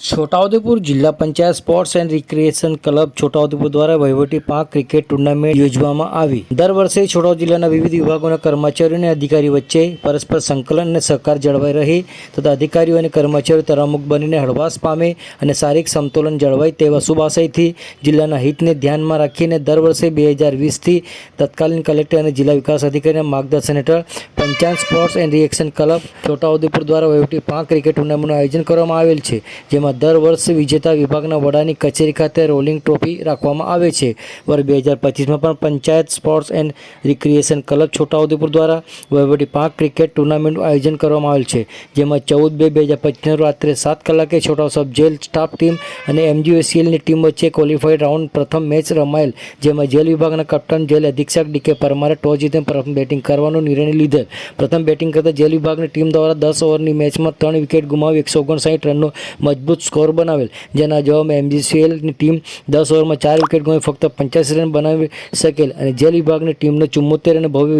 છોટાઉદેપુર જિલ્લા panchayat sports and recreation club Chhota Udepur દ્વારા વહીવટી પાંખ ક્રિકેટ ટુર્નામેન્ટ યોજવામાં આવી। દર વર્ષે છોટાઉદેપુર જિલ્લાના વિવિધ વિભાગોના કર્મચારીઓ અને અધિકારીઓ વચ્ચે પરસ્પર સંકલન અને સહકાર જળવાઈ રહે તથા અધિકારીઓ અને કર્મચારીઓ તરામુખ બનીને હળવાશ પામે અને શારીરિક સમતોલન જળવાય તેવા શુભ આશયથી જિલ્લાના હિતને ધ્યાનમાં રાખીને દર વર્ષે 2020થી તત્કાલીન કલેક્ટર અને જિલ્લા વિકાસ અધિકારીના માર્ગદર્શન હેઠળ panchayat sports and reaction club Chhota Udepur દ્વારા વહીવટી પાંખ ક્રિકેટ ટુર્નામેન્ટનું આયોજન કરવામાં આવેલ છે, જેમાં દર વર્ષ વિજેતા વિભાગના વડાની કચેરી ખાતે રોલિંગ ટ્રોફી રાખવામાં આવે છે। વર્ષ 2025માં પણ panchayat sports and recreation club Chhota Udepur દ્વારા વહીવટી પાંખ ક્રિકેટ ટુર્નામેન્ટનું આયોજન કરવામાં આવેલ છે, જેમાં 14/2/2025 રાત્રે 7 કલાકે છોટાઉ સબ જેલ સ્ટાફ ટીમ અને MGOCLની ટીમ વચ્ચે ક્વોલિફાઈડ રાઉન્ડ પ્રથમ મેચ રમાયેલ, જેમાં જેલ વિભાગના કપ્તાન જેલ અધિક્ષક DK પરમારે ટોસ જીતીને પ્રથમ બેટિંગ કરવાનો નિર્ણય લીધેલ। પ્રથમ બેટિંગ કરતા જેલ વિભાગની ટીમ દ્વારા 10 ઓવરની મેચમાં 3 વિકેટ ગુમાવી 159 રનનો મજબૂત સ્કોર બનાવેલ, જેના જવાબમાં MGCLની ટીમ 10 ઓવરમાં 4 વિકેટ ગુમાવી ફક્ત 85 રન બનાવી શકેલ અને જેલ વિભાગની ટીમને 74 રને ભવ્ય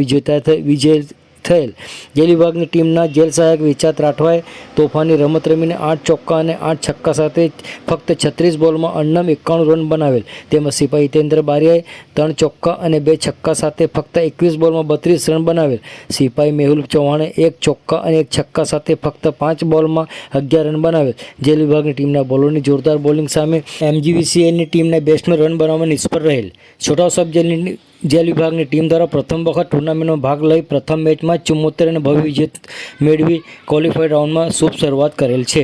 વિજય થયેલ। જેલ વિભાગની ટીમના જેલ સહાયક વિચાત રાઠવાએ તોફાની રમત રમીને 8 ચોક્કા અને 8 છક્કા સાથે ફક્ત 36 બોલમાં અન્નમ 91 રન બનાવેલ, તેમાં સિપાહી હિતેન્દ્ર બારિયાએ 3 ચોક્કા અને 2 છક્કા સાથે ફક્ત 21 બોલમાં 32 રન બનાવેલ। સિપાહી મેહુલ ચૌહાણે 1 ચોક્કા અને 1 છક્કા સાથે ફક્ત 5 બોલમાં 11 રન બનાવેલ। જેલ વિભાગની ટીમના બોલરોની જોરદાર બોલિંગ સામે MGVCLની ટીમના બેટ્સમેન રન બનાવવામાં નિષ્ફળ રહેલ। છોટાઉ સબ જેલ વિભાગની ટીમ દ્વારા પ્રથમ વખત ટુર્નામેન્ટમાં ભાગ લઈ પ્રથમ મેચમાં 74 અને ભવ્ય વિજય મેળવી ક્વોલિફાઈડ રાઉન્ડમાં શુભ શરૂઆત કરેલ છે।